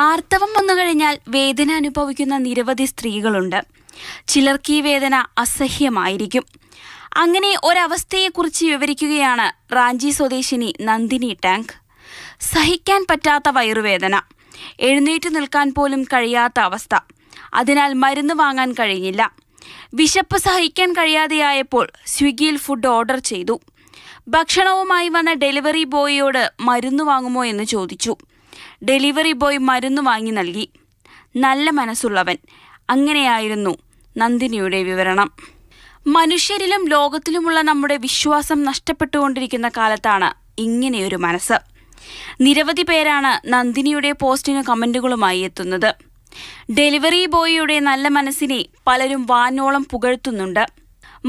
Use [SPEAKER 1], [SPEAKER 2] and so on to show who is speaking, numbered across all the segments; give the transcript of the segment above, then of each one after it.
[SPEAKER 1] ആർത്തവം വന്നു കഴിഞ്ഞാൽ വേദന അനുഭവിക്കുന്ന നിരവധി സ്ത്രീകളുണ്ട്. ചിലർക്ക് ഈ വേദന അസഹ്യമായിരിക്കും. അങ്ങനെ ഒരവസ്ഥയെക്കുറിച്ച് വിവരിക്കുകയാണ് റാഞ്ചി സ്വദേശിനി നന്ദിനി ടാങ്ക്. സഹിക്കാൻ പറ്റാത്ത വയറുവേദന, എഴുന്നേറ്റ് നിൽക്കാൻ പോലും കഴിയാത്ത അവസ്ഥ. അതിനാൽ മരുന്ന് വാങ്ങാൻ കഴിഞ്ഞില്ല. വിശപ്പ് സഹിക്കാൻ കഴിയാതെയായപ്പോൾ സ്വിഗ്ഗിയിൽ ഫുഡ് ഓർഡർ ചെയ്തു. ഭക്ഷണവുമായി വന്ന ഡെലിവറി ബോയിയോട് മരുന്ന് വാങ്ങുമോ എന്ന് ചോദിച്ചു. ഡെലിവറി ബോയ് മരുന്ന് വാങ്ങി നൽകി. നല്ല മനസ്സുള്ളവൻ. അങ്ങനെയായിരുന്നു നന്ദിനിയുടെ വിവരണം. മനുഷ്യരിലും ലോകത്തിലുമുള്ള നമ്മുടെ വിശ്വാസം നഷ്ടപ്പെട്ടുകൊണ്ടിരിക്കുന്ന കാലത്താണ് ഇങ്ങനെയൊരു മനസ്സ്. നിരവധി പേരാണ് നന്ദിനിയുടെ പോസ്റ്റിന് കമന്റുകളുമായി എത്തുന്നത്. ഡെലിവറി ബോയിയുടെ നല്ല മനസ്സിനെ പലരും വാനോളം പുകഴ്ത്തുന്നുണ്ട്.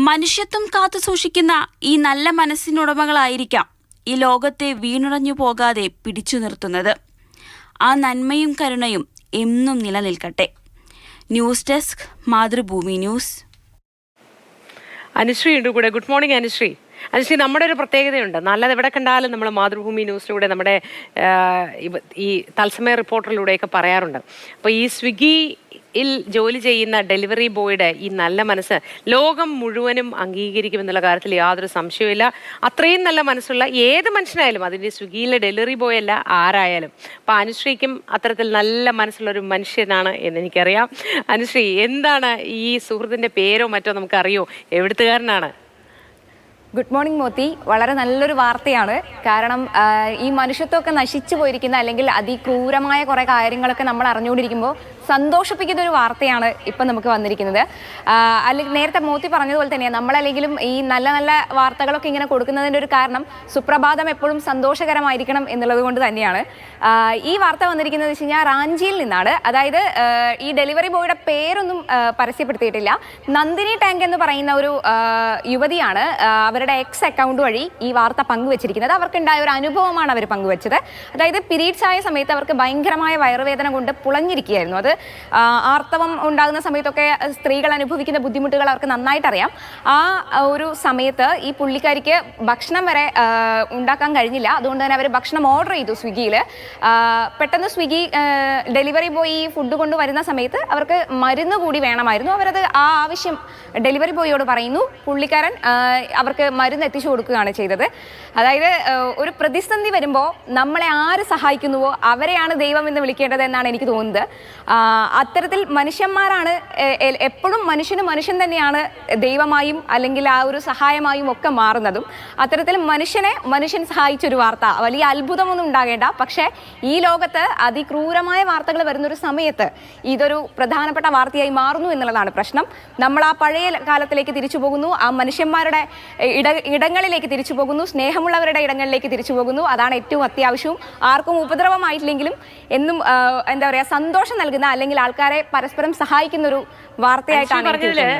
[SPEAKER 1] മനുഷ്യത്വം കാത്തു സൂക്ഷിക്കുന്ന ഈ നല്ല മനസ്സിനുടമകളായിരിക്കാം ഈ ലോകത്തെ വീണുടഞ്ഞു പോകാതെ പിടിച്ചു നിർത്തുന്നത്. ആ നന്മയും കരുണയും എന്നും നിലനിൽക്കട്ടെ. News desk, Mathrubhumi news.
[SPEAKER 2] Anusree ഉണ്ട് കൂടെ. Good morning Anusree. അനുശ്രീ, നമ്മുടെ ഒരു പ്രത്യേകതയുണ്ട്. നല്ലത് എവിടെ കണ്ടാലും നമ്മൾ മാതൃഭൂമി ന്യൂസിലൂടെ നമ്മുടെ ഈ തത്സമയ റിപ്പോർട്ടറിലൂടെയൊക്കെ പറയാറുണ്ട്. അപ്പോൾ ഈ സ്വിഗ്ഗിയിൽ ജോലി ചെയ്യുന്ന ഡെലിവറി ബോയുടെ ഈ നല്ല മനസ്സ് ലോകം മുഴുവനും അംഗീകരിക്കുമെന്നുള്ള കാര്യത്തിൽ യാതൊരു സംശയവുമില്ല. അത്രയും നല്ല മനസ്സുള്ള ഏത് മനുഷ്യനായാലും, അതിൻ്റെ സ്വിഗ്ഗിയിലെ ഡെലിവറി ബോയ് അല്ല ആരായാലും. അപ്പോൾ അനുശ്രീക്കും അത്തരത്തിൽ നല്ല മനസ്സുള്ളൊരു മനുഷ്യനാണ് എന്നെനിക്കറിയാം. അനുശ്രീ, എന്താണ് ഈ സുഹൃത്തിൻ്റെ പേരോ മറ്റോ നമുക്കറിയോ? എവിടുത്തുകാരനാണ്?
[SPEAKER 3] Good morning Moti. വളരെ നല്ലൊരു വാർത്തയാണ്. കാരണം ഈ മനുഷ്യത്വമൊക്കെ നശിച്ചു പോയിരിക്കുന്ന അല്ലെങ്കിൽ അതിക്രൂരമായ കുറേ കാര്യങ്ങളൊക്കെ നമ്മൾ അറിഞ്ഞുകൊണ്ടിരിക്കുമ്പോൾ സന്തോഷിപ്പിക്കുന്ന ഒരു വാർത്തയാണ് ഇപ്പം നമുക്ക് വന്നിരിക്കുന്നത്. അല്ലെങ്കിൽ നേരത്തെ മോത്തി പറഞ്ഞതുപോലെ തന്നെ നമ്മളല്ലെങ്കിലും ഈ നല്ല നല്ല വാർത്തകളൊക്കെ ഇങ്ങനെ കൊടുക്കുന്നതിൻ്റെ ഒരു കാരണം സുപ്രഭാതം എപ്പോഴും സന്തോഷകരമായിരിക്കണം എന്നുള്ളത് കൊണ്ട് തന്നെയാണ്. ഈ വാർത്ത വന്നിരിക്കുന്നത് വെച്ച് കഴിഞ്ഞാൽ റാഞ്ചിയിൽ നിന്നാണ്. അതായത് ഈ ഡെലിവറി ബോയുടെ പേരൊന്നും പരസ്യപ്പെടുത്തിയിട്ടില്ല. നന്ദിനി ടാങ്ക് എന്ന് പറയുന്ന ഒരു യുവതിയാണ് അവരുടെ എക്സ് അക്കൗണ്ട് വഴി ഈ വാർത്ത പങ്കുവച്ചിരിക്കുന്നത്. അവർക്കുണ്ടായ ഒരു അനുഭവമാണ് അവർ പങ്കുവച്ചത്. അതായത് പീരീഡ്സ് ആയ സമയത്ത് അവർക്ക് ഭയങ്കരമായ വയറുവേദന കൊണ്ട് പുളഞ്ഞിരിക്കുകയായിരുന്നു. അത് ആർത്തവം ഉണ്ടാകുന്ന സമയത്തൊക്കെ സ്ത്രീകൾ അനുഭവിക്കുന്ന ബുദ്ധിമുട്ടുകൾ അവർക്ക് നന്നായിട്ട് അറിയാം. ആ ഒരു സമയത്ത് ഈ പുള്ളിക്കാരിക്ക് ഭക്ഷണം വരെ ഉണ്ടാക്കാൻ കഴിഞ്ഞില്ല. അതുകൊണ്ട് തന്നെ അവർ ഭക്ഷണം ഓർഡർ ചെയ്തു സ്വിഗ്ഗിയിൽ. പെട്ടെന്ന് സ്വിഗ്ഗി ഡെലിവറി ബോയ് ഈ ഫുഡ് കൊണ്ടുവരുന്ന സമയത്ത് അവർക്ക് മരുന്ന് കൂടി വേണമായിരുന്നു. അവരത് ആ ആവശ്യം ഡെലിവറി ബോയിയോട് പറയുന്നു. പുള്ളിക്കാരൻ അവർക്ക് മരുന്ന് എത്തിച്ചു കൊടുക്കുകയാണ് ചെയ്തത്. അതായത് ഒരു പ്രതിസന്ധി വരുമ്പോൾ നമ്മളെ ആര് സഹായിക്കുന്നുവോ അവരെയാണ് ദൈവം എന്ന് വിളിക്കേണ്ടത് എന്നാണ് എനിക്ക് തോന്നുന്നത്. അത്തരത്തിൽ മനുഷ്യന്മാരാണ് എപ്പോഴും മനുഷ്യൻ തന്നെയാണ് ദൈവമായും അല്ലെങ്കിൽ ആ ഒരു സഹായമായും ഒക്കെ മാറുന്നതും. അത്തരത്തിൽ മനുഷ്യൻ സഹായിച്ചൊരു വാർത്ത, വലിയ അത്ഭുതമൊന്നും ഉണ്ടാകേണ്ട. പക്ഷേ ഈ ലോകത്ത് അതിക്രൂരമായ വാർത്തകൾ വരുന്നൊരു സമയത്ത് ഇതൊരു പ്രധാനപ്പെട്ട വാർത്തയായി മാറുന്നു എന്നുള്ളതാണ് പ്രശ്നം. നമ്മൾ ആ പഴയ കാലത്തിലേക്ക് തിരിച്ചു പോകുന്നു. ആ മനുഷ്യന്മാരുടെ ഇടങ്ങളിലേക്ക് തിരിച്ചു പോകുന്നു. സ്നേഹമുള്ളവരുടെ ഇടങ്ങളിലേക്ക് തിരിച്ചു പോകുന്നു. അതാണ് ഏറ്റവും അത്യാവശ്യവും. ആർക്കും ഉപദ്രവമായിട്ടില്ലെങ്കിലും എന്നും എന്താ പറയുക, സന്തോഷം നൽകുന്ന അല്ലെങ്കിൽ ആൾക്കാരെ പരസ്പരം സഹായിക്കുന്ന ഒരു വാർത്തയായിട്ടാണ്